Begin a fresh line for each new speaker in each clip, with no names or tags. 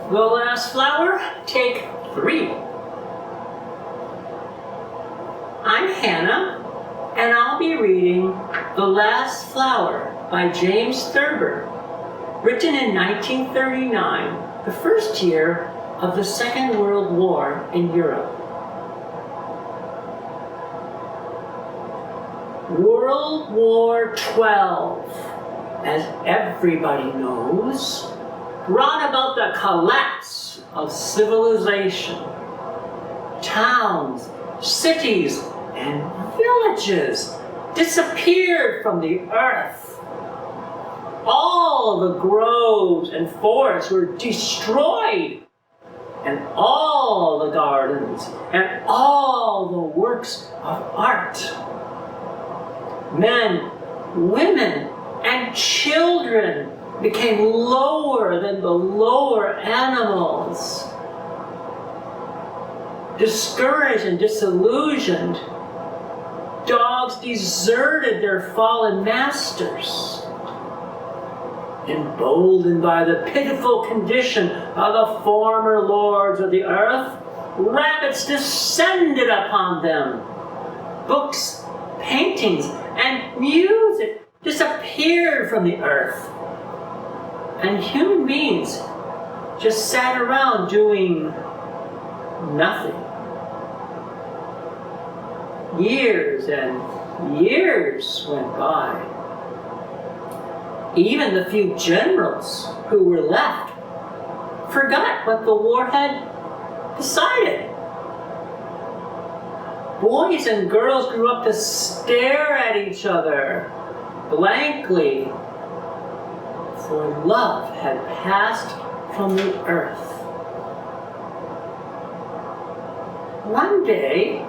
The Last Flower, take 3. I'm Hannah, and I'll be reading The Last Flower by James Thurber, written in 1939, the first year of the Second World War in Europe. World War XII, as everybody knows, brought about the collapse of civilization. Towns, cities, and villages disappeared from the earth. All the groves and forests were destroyed, and all the gardens and all the works of art. Men, women, and children became lower than the lower animals. Discouraged and disillusioned, dogs deserted their fallen masters. Emboldened by the pitiful condition of the former lords of the earth, rabbits descended upon them. Books, paintings, and music disappeared from the earth. And human beings just sat around doing nothing. Years and years went by. Even the few generals who were left forgot what the war had decided. Boys and girls grew up to stare at each other blankly, for love had passed from the earth. One day,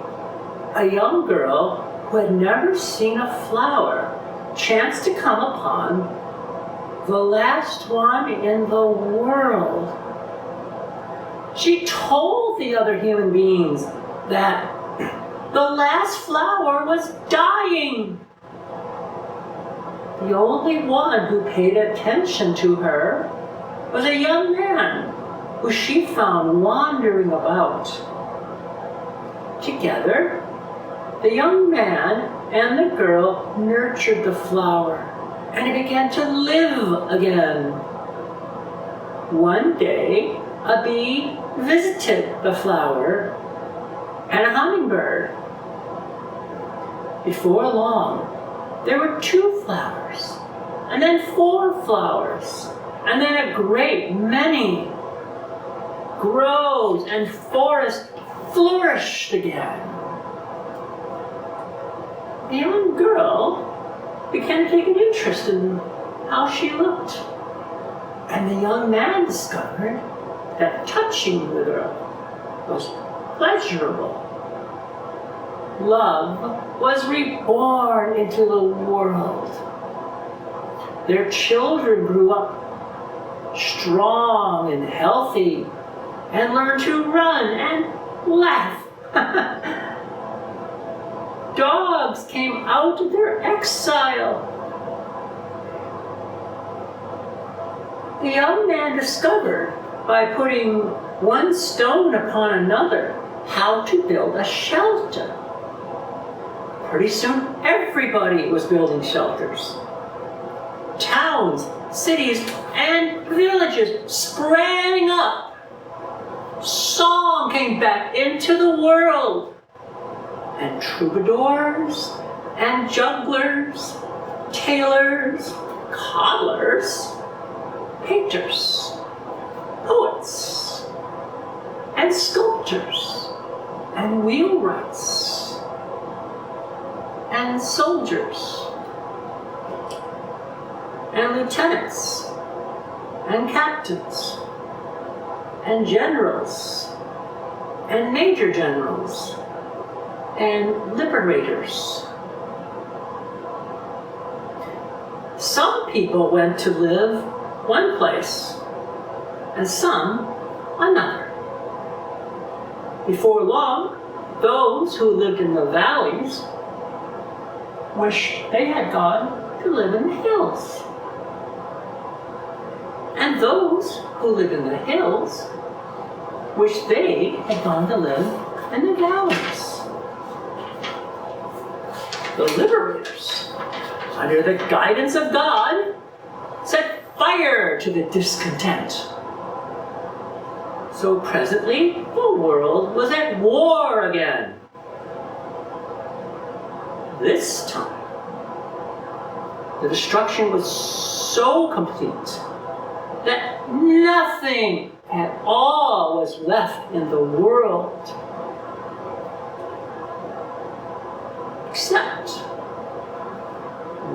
a young girl who had never seen a flower chanced to come upon the last one in the world. She told the other human beings that the last flower was dying. The only one who paid attention to her was a young man who she found wandering about. Together, the young man and the girl nurtured the flower, and it began to live again. One day, a bee visited the flower, and a hummingbird. Before long, there were 2 flowers, and then 4 flowers, and then a great many. Groves and forests flourished again. The young girl began to take an interest in how she looked, and the young man discovered that touching the girl was pleasurable. Love was reborn into the world. Their children grew up strong and healthy and learned to run and laugh. Dogs came out of their exile. The young man discovered, by putting one stone upon another, how to build a shelter. Pretty soon, everybody was building shelters. Towns, cities, and villages sprang up. Song came back into the world. And troubadours, and jugglers, tailors, cobblers, painters, poets, and sculptors, and wheelwrights, and soldiers, and lieutenants, and captains, and generals, and major generals, and liberators. Some people went to live one place, and some another. Before long, those who lived in the valleys wished they had gone to live in the hills. And those who live in the hills wish they had gone to live in the valleys. The liberators, under the guidance of God, set fire to the discontent. So presently, the world was at war again. This time, the destruction was so complete that nothing at all was left in the world except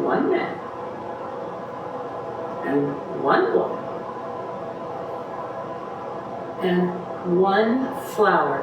one man and one woman and one flower